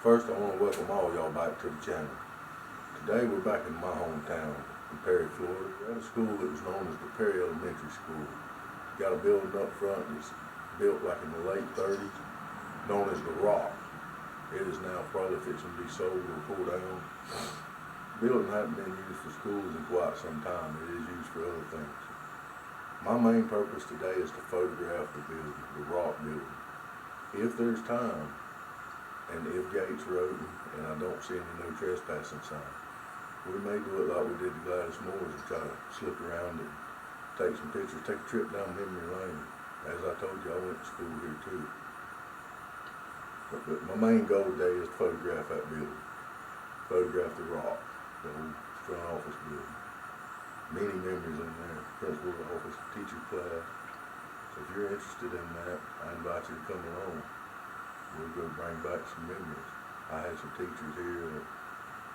First, I want to welcome all y'all back to the channel. Today, we're back in my hometown, in Perry, Florida. We're at a school that was known as the Perry Elementary School. Got a building up front that's built like in the late 30s, known as the Rock. It is now probably fixing to be sold or pulled down. The building hadn't been used for schools in quite some time. It is used for other things. My main purpose today is to photograph the building, the Rock building. If there's time, and if gates are open and I don't see any no trespassing sign, we may do it like we did to Gladys Moore's and try to slip around and take some pictures, take a trip down memory lane. As I told you, I went to school here too. But my main goal today is to photograph that building. Photograph the Rock, the old front office building. Many memories in there, principal's office, teacher class. So if you're interested in that, I invite you to come along. We'll go bring back some memories. I had some teachers here,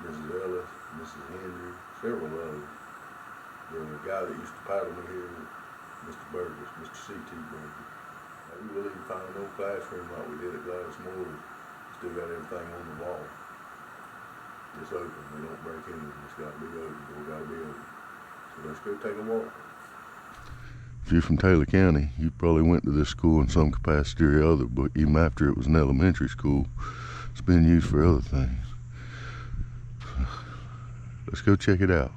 Mrs. Ellis, Mrs. Henry, several others. The guy that used to paddle me here, Mr. Burgess, Mr. C.T. Burgess. Maybe we'll even find an old classroom like we did at Gladys Moore's. Still got everything on the wall. It's open, we don't break in it. It's got to be open, it's got to be open. So let's go take a walk. If you're from Taylor County, you probably went to this school in some capacity or other, but even after it was an elementary school, it's been used for other things. Let's go check it out.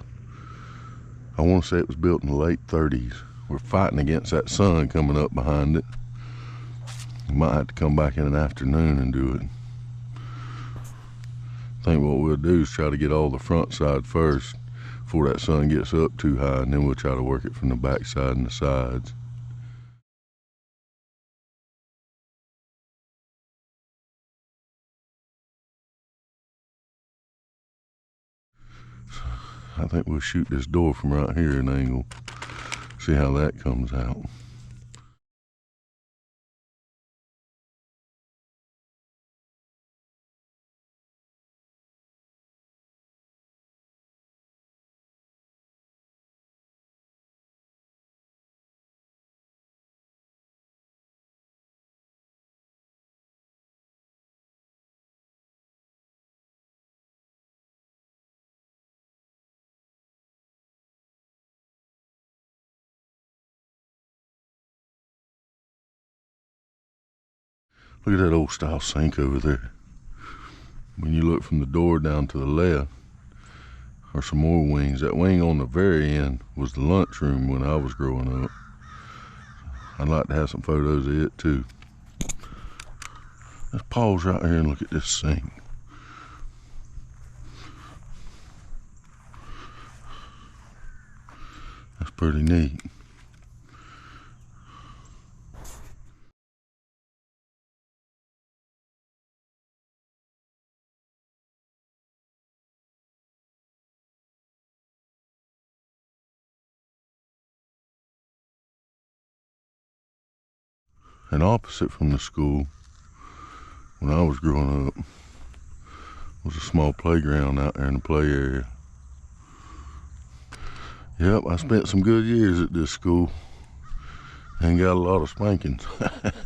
I want to say it was built in the late 30s. We're fighting against that sun coming up behind it. We might have to come back in an afternoon and do it. I think what we'll do is try to get all the front side first before that sun gets up too high, and then we'll try to work it from the back side and the sides. I think we'll shoot this door from right here at an angle, see how that comes out. Look at that old style sink over there. When you look from the door down to the left, are some more wings. That wing on the very end was the lunchroom when I was growing up. I'd like to have some photos of it too. Let's pause right here and look at this sink. That's pretty neat. And opposite from the school, when I was growing up, was a small playground out there in the play area. Yep, I spent some good years at this school and got a lot of spankings. Look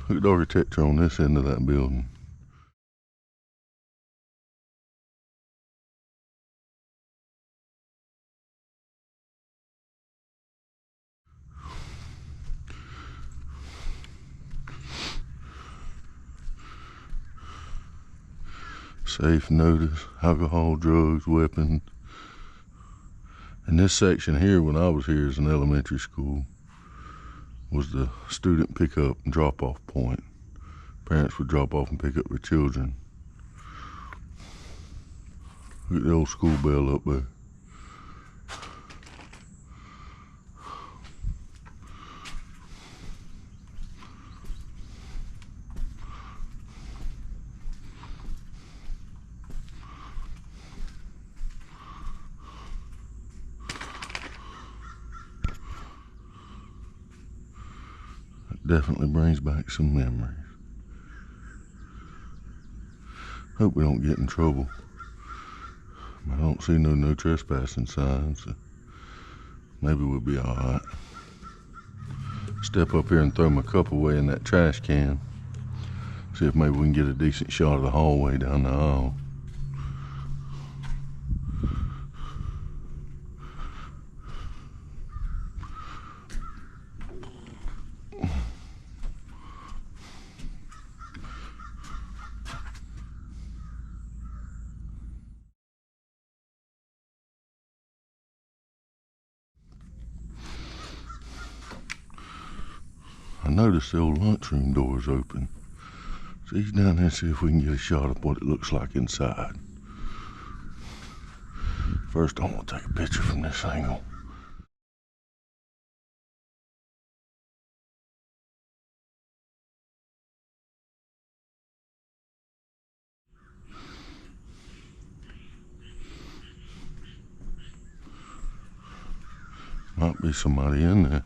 at the architecture on this end of that building. Safe notice, alcohol, drugs, weapons. And this section here, when I was here as an elementary school, was the student pickup and drop-off point. Parents would drop off and pick up their children. Look at the old school bell up there. Definitely brings back some memories. Hope we don't get in trouble. I don't see no trespassing signs. Maybe we'll be all right. Step up here and throw my cup away in that trash can. See if maybe we can get a decent shot of the hallway down the aisle. I noticed the old lunchroom door's open. So he's down there, see if we can get a shot of what it looks like inside. First, I want to take a picture from this angle. Might be somebody in there.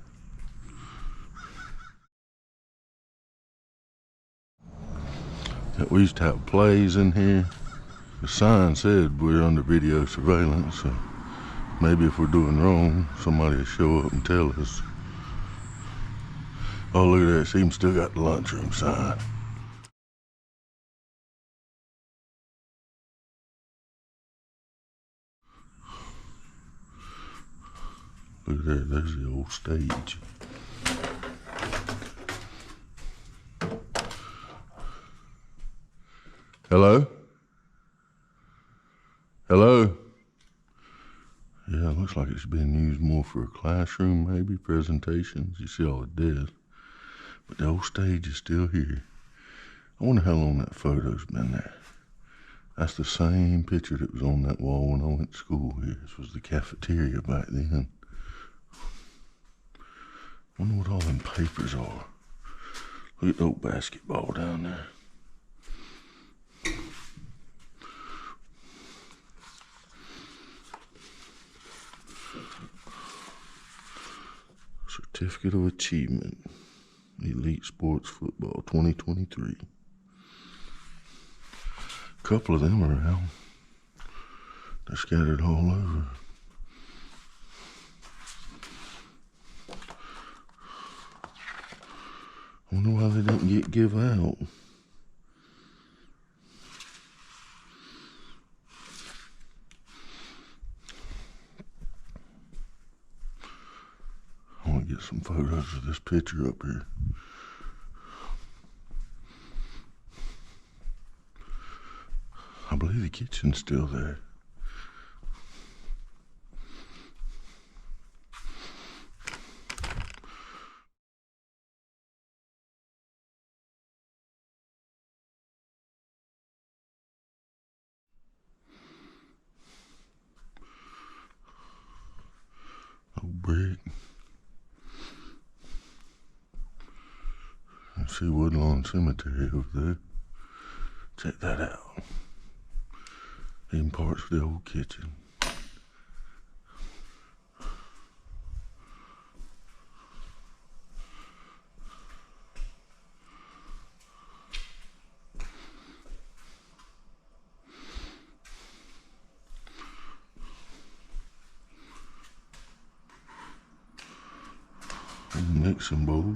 Yeah, we used to have plays in here. The sign said we're under video surveillance, so maybe if we're doing wrong, somebody will show up and tell us. Oh, look at that. See, him still got the lunchroom sign. Look at there. There's the old stage. Hello? Hello? Yeah, it looks like it's being used more for a classroom, maybe, presentations. You see all the desks. But the old stage is still here. I wonder how long that photo's been there. That's the same picture that was on that wall when I went to school here. This was the cafeteria back then. I wonder what all them papers are. Look at the old basketball down there. Certificate of Achievement, Elite Sports Football 2023. A couple of them around. They're scattered all over. I wonder why they didn't give out. I want to get some photos of this picture up here. I believe the kitchen's still there. Old brick. I see Woodlawn Cemetery over there. Check that out. Even parts of the old kitchen. Mixing bowl.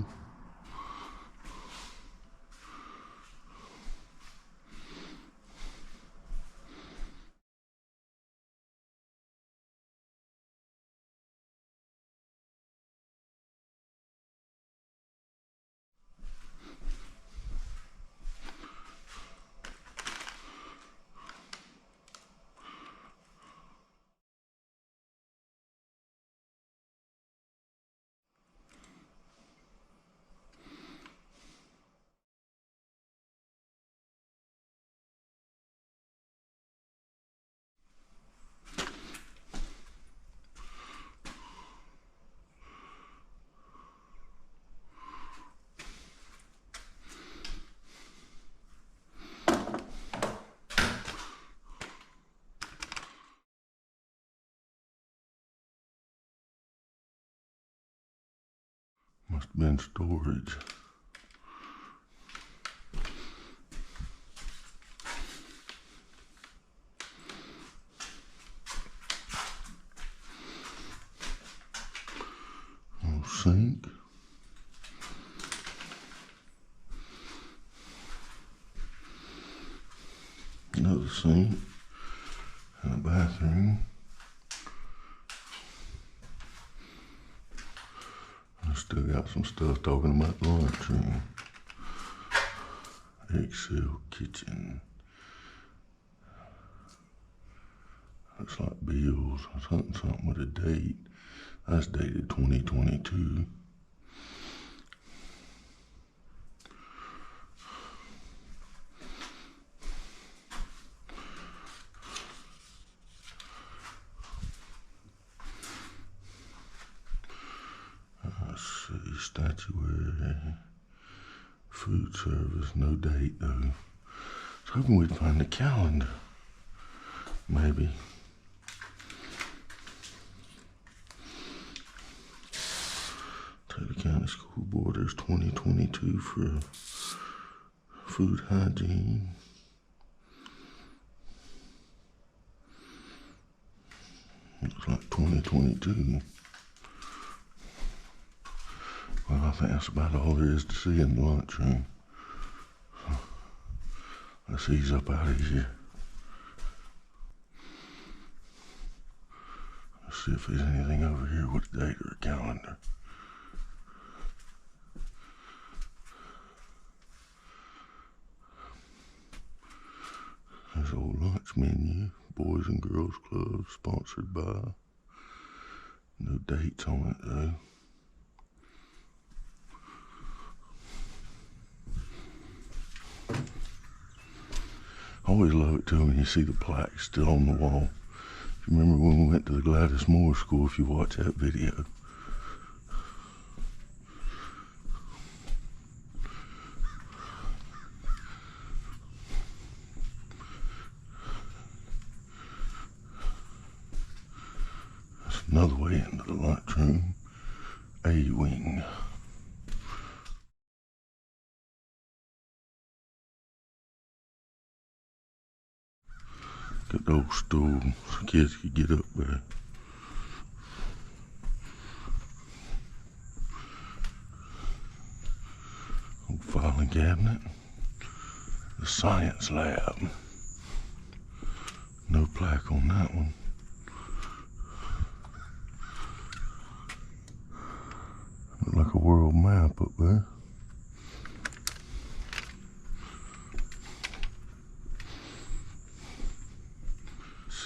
Must have been storage. sink. Another sink and a bathroom. I still got some stuff talking about the lunchroom. Excel kitchen. Looks like bills, something with a date. That's dated 2022. Let's see, statuary, food service, no date though. I was hoping we'd find a calendar, maybe. Taylor County School Board, there's 2022 for food hygiene. Looks like 2022. Well, I think that's about all there is to see in the lunchroom. So, let's ease up out of here. Let's see if there's anything over here with a date or a calendar. There's old lunch menu, Boys and Girls Club, sponsored by. No dates on it though. I always love it too when you see the plaque still on the wall. If you remember when we went to the Gladys Moore School, if you watch that video. That's another way into the lunchroom, A wing. Got the old stool so kids could get up there. Old filing cabinet. The science lab. No plaque on that one. Look like a world map up there.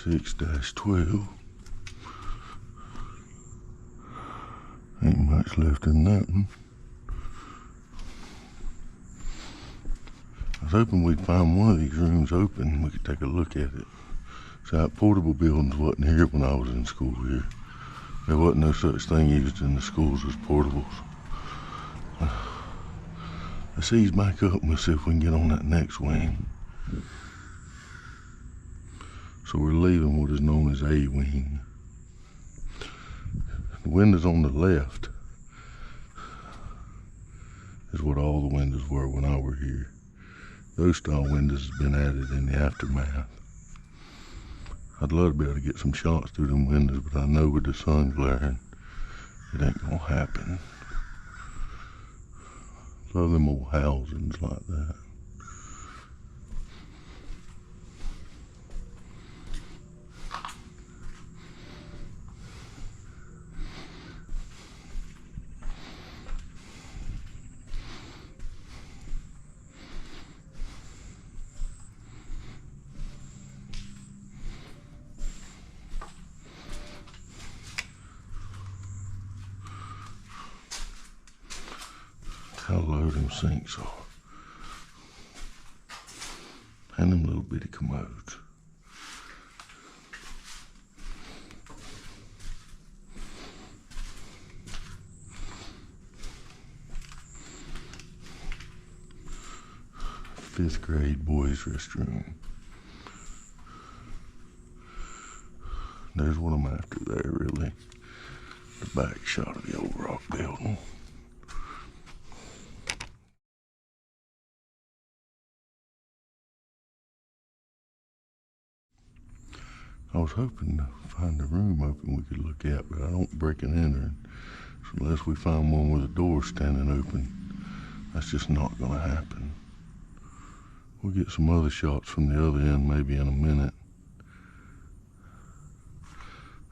(6-12). Ain't much left in that one. I was hoping we'd find one of these rooms open and we could take a look at it. So that portable buildings wasn't here when I was in school here. There wasn't no such thing used in the schools as portables. Let's ease back up and we'll see if we can get on that next wing. So we're leaving what is known as A wing. The windows on the left is what all the windows were when I were here. Those style windows have been added in the aftermath. I'd love to be able to get some shots through them windows, but I know with the sun glaring, it ain't gonna happen. Love them old housings like that. How low them sinks are. And them little bitty commodes. Fifth grade boys restroom. There's what I'm after there, really. The back shot of the old rock building. I was hoping to find a room open we could look at, but I don't break and enter. So unless we find one with a door standing open, that's just not gonna happen. We'll get some other shots from the other end maybe in a minute.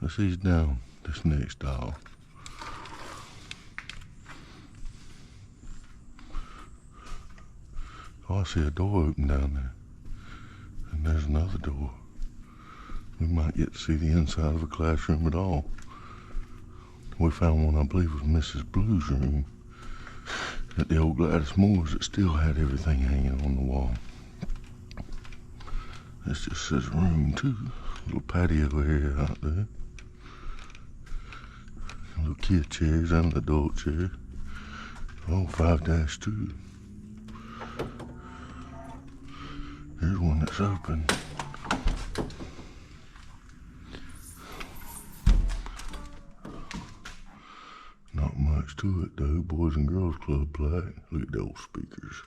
Let's ease down this next aisle. Oh, I see a door open down there. And there's another door. We might get to see the inside of a classroom at all. We found one I believe was Mrs. Blue's room at the old Gladys Moore's that still had everything hanging on the wall. This just says room 2. Little patio area out there. Little kid chairs and an adult chair. Oh, 5-2. Here's one that's open. Not much to it though. Boys and Girls Club black. Look at those speakers.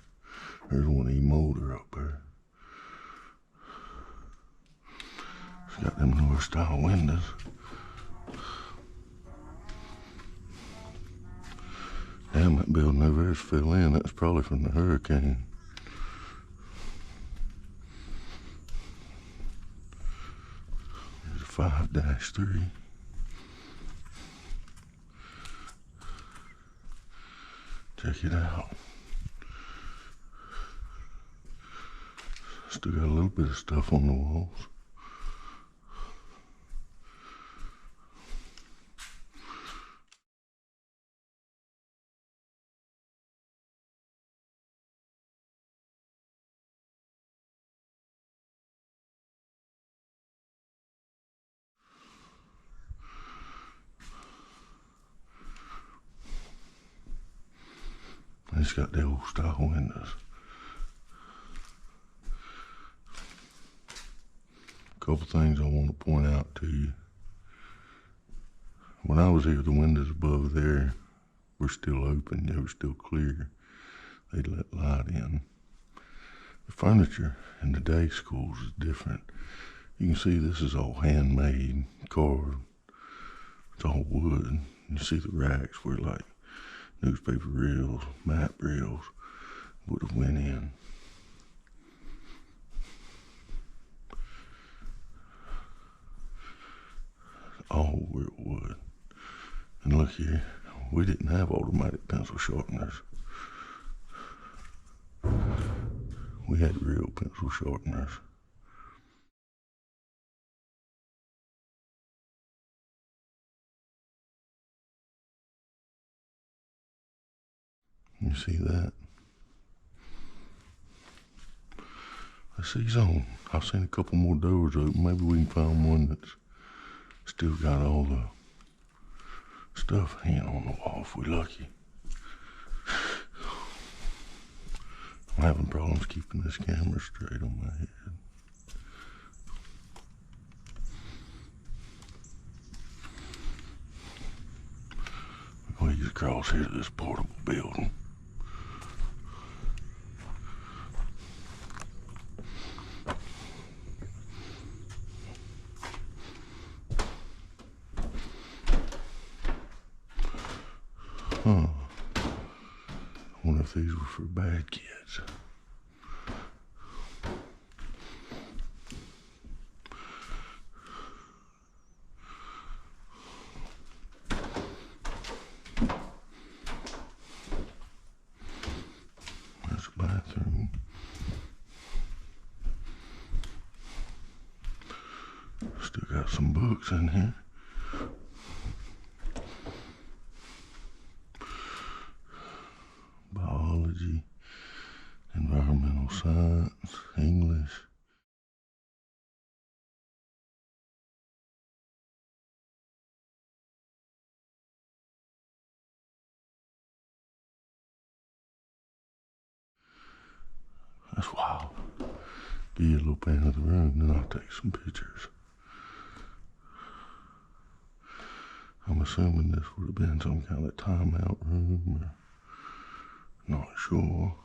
There's one E-motor up there. It's got them newer style windows. Damn, that building over there's fell in. That's probably from the hurricane. There's a 5-3. Check it out. Still got a little bit of stuff on the walls. It's got the old style windows. A couple things I want to point out to you. When I was here, the windows above there were still open. They were still clear. They'd let light in. The furniture in the day schools is different. You can see this is all handmade, carved. It's all wood. You see the racks where like newspaper reels, map reels would have went in. All real wood. And look here, we didn't have automatic pencil sharpeners. We had real pencil sharpeners. You see that? Let's see on. I've seen a couple more doors open. Maybe we can find one that's still got all the stuff hanging on the wall if we're lucky. I'm having problems keeping this camera straight on my head. We'll get across here to this portable building. Huh. I wonder if these were for bad kids. There's a bathroom. Still got some books in here. Biology, environmental science, English. That's wild. Give you a little pan of the room, then I'll take some pictures. I'm assuming this would have been some kind of timeout room, or not sure.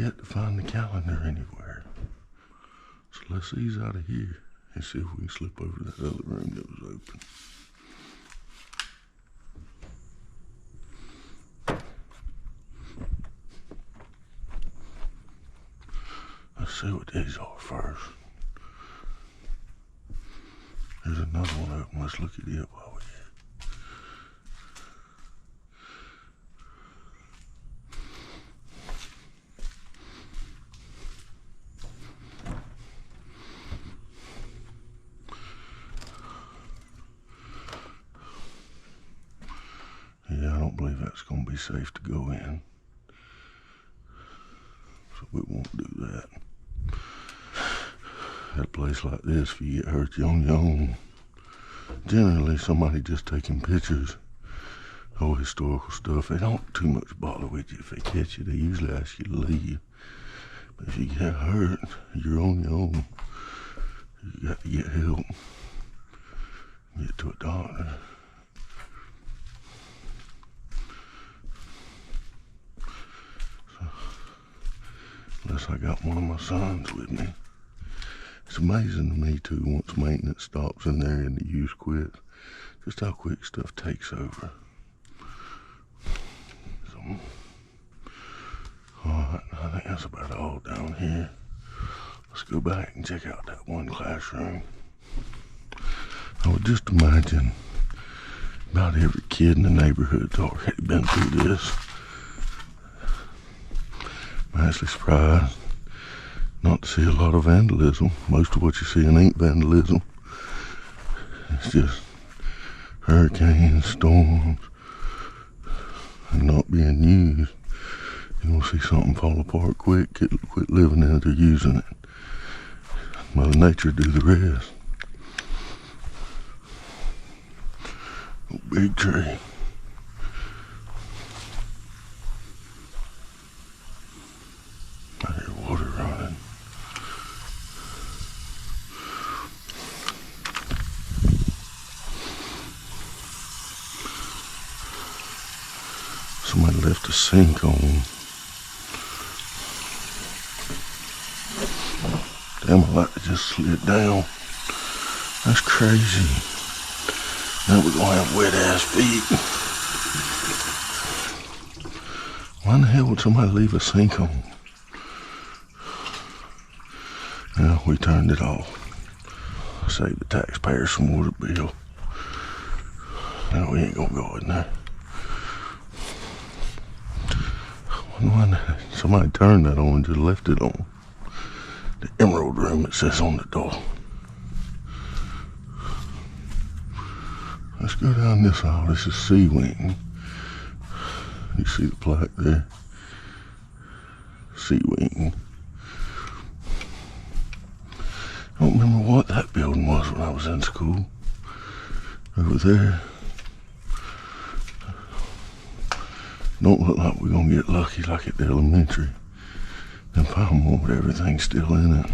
yet to find the calendar anywhere. So let's ease out of here and see if we can slip over that other room that was open. Let's see what these are first. There's another one open. Let's look at it while we're here. Yeah, I don't believe that's going to be safe to go in. So we won't do that. At a place like this, if you get hurt, you're on your own. Generally, somebody just taking pictures of historical stuff. They don't too much bother with you. If they catch you, they usually ask you to leave. But if you get hurt, you're on your own. You got to get help. Get to a doctor. So, unless I got one of my sons with me. It's amazing to me too, once maintenance stops in there and the use quits, just how quick stuff takes over. So, alright, I think that's about all down here. Let's go back and check out that one classroom. I would just imagine about every kid in the neighborhood's already been through this. I'm actually surprised not to see a lot of vandalism. Most of what you see ain't vandalism. It's just hurricanes, storms, and not being used. You're gonna see something fall apart quick, quit living in it or using it. Mother Nature do the rest. A big tree. I hear water running. Somebody left a sink on. Damn, I like to just slid down. That's crazy. Now we're gonna have wet ass feet. Why in the hell would somebody leave a sink on? Well, we turned it off. Save the taxpayers some water bill. No, we ain't gonna go in there. Somebody turned that on and just left it on. The emerald room, it says on the door. Let's go down this aisle. This is C wing. You see the plaque there? C wing. I don't remember what that building was when I was in school. Over there. Don't look like we're gonna get lucky like at the elementary and find one with everything still in it.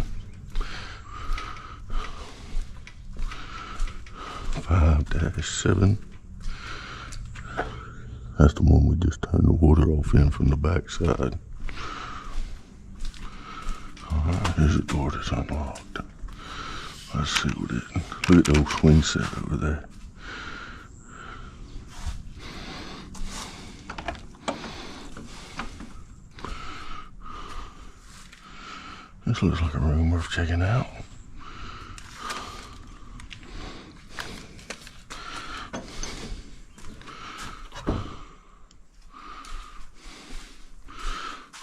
5-7. That's the one we just turned the water off in from the back side. Alright, here's a door that's unlocked. Let's see what it is. Look at the old swing set over there. This looks like a room worth checking out.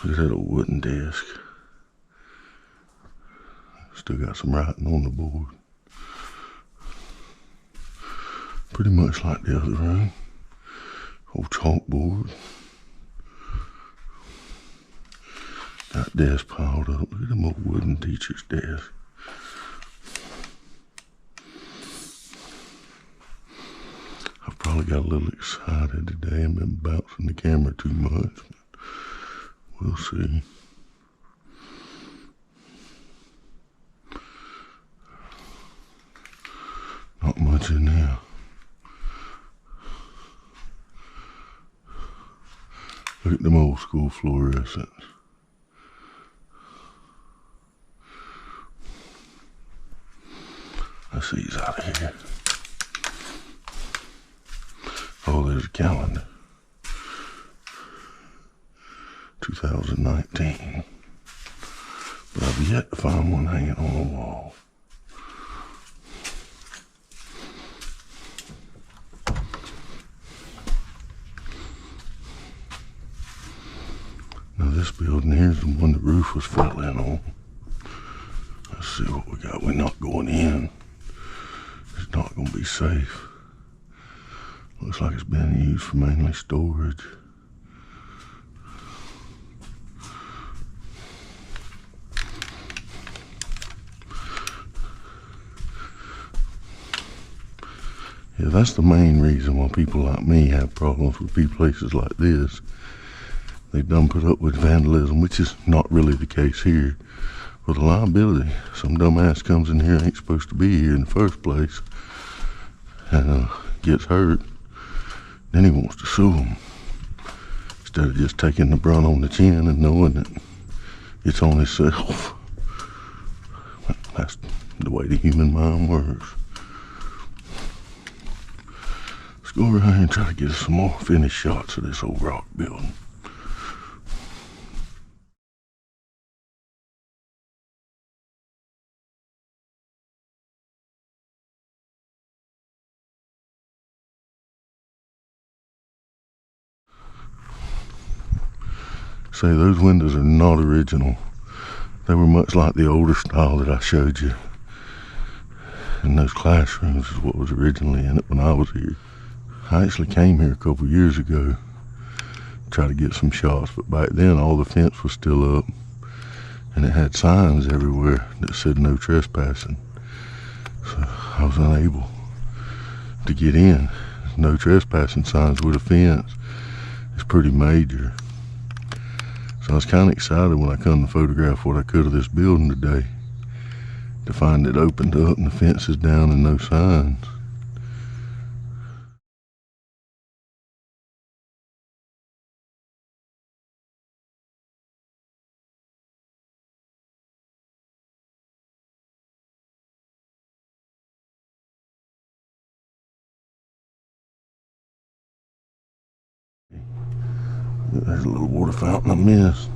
Look at that old wooden desk. Still got some writing on the board. Pretty much like the other room. Old chalkboard. That desk piled up. Look at them old wooden teacher's desk. I've probably got a little excited today and been bouncing the camera too much. But we'll see. Not much in here. Look at them old school fluorescents. bust these out of here. Oh, there's a calendar. 2019. But I've yet to find one hanging on the wall. Now this building here is the one the roof was fell in on. Let's see what we got. We're not going in. It's not going to be safe. Looks like it's been used for mainly storage. Yeah, that's the main reason why people like me have problems with places like this. They've done put up with vandalism, which is not really the case here. With a liability, some dumbass comes in here, ain't supposed to be here in the first place, and gets hurt. Then he wants to sue them instead of just taking the brunt on the chin and knowing that it's on himself. That's the way the human mind works. Let's go around here and try to get us some more finished shots of this old rock building. Say those windows are not original. They were much like the older style that I showed you. And those classrooms is what was originally in it when I was here. I actually came here a couple years ago to try to get some shots, but back then all the fence was still up and it had signs everywhere that said no trespassing. So I was unable to get in. No trespassing signs with a fence is pretty major. So I was kind of excited when I come to photograph what I could of this building today, to find it opened up and the fence is down and no signs. There's a little water fountain I missed.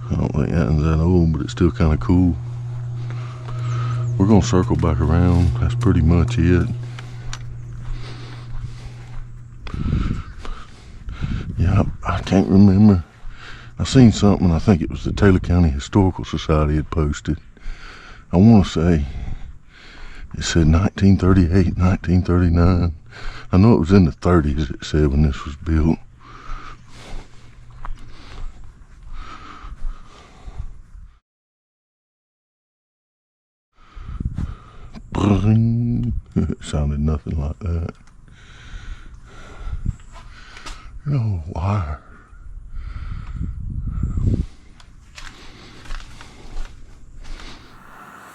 I don't think that one's that old, but it's still kind of cool. We're gonna circle back around. That's pretty much it. Yeah, I can't remember. I seen something, I think it was the Taylor County Historical Society had posted. I want to say it said 1938, 1939. I know it was in the 30s, it said, when this was built. It sounded nothing like that. No wire.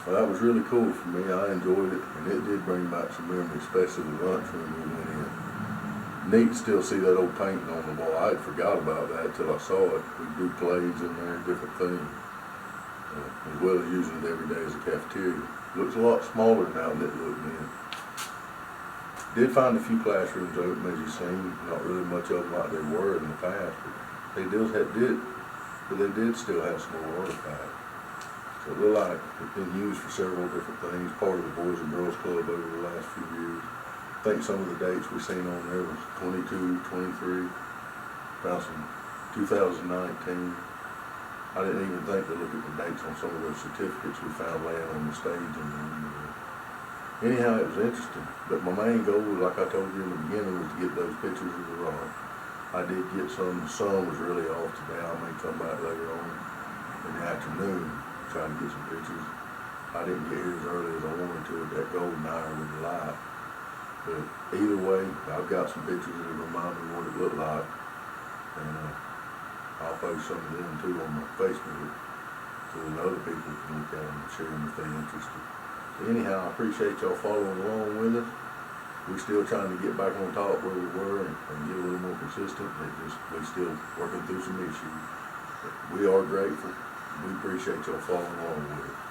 Well, that was really cool for me. I enjoyed it, and it did bring back some memories, especially the lunchroom we went in. Neat to still see that old painting on the wall. I had forgot about that until I saw it. We do plays in there, different things, as well as using it every day as a cafeteria. Looks a lot smaller now than it looked then. Did find a few classrooms open, as you've seen. Not really much of them like they were in the past, but they did still have some more artifacts. So it looked like it's been used for several different things, part of the Boys and Girls Club over the last few years. I think some of the dates we seen on there was 22, 23, found some 2019. I didn't even think to look at the dates on some of those certificates we found laying on the stage in there. Anyhow, it was interesting, but my main goal, like I told you in the beginning, was to get those pictures of the rock. I did get some. The sun was really off today. I may come back later on in the afternoon, try to get some pictures. I didn't get here as early as I wanted to at that golden hour with the light. But either way, I've got some pictures that remind me what it looked like. And I'll post some of them too on my Facebook so that other people can look at them and share them if they're interested. So anyhow, I appreciate y'all following along with us. We're still trying to get back on top where we were and get a little more consistent. We still working through some issues. We are grateful. We appreciate y'all following along with it.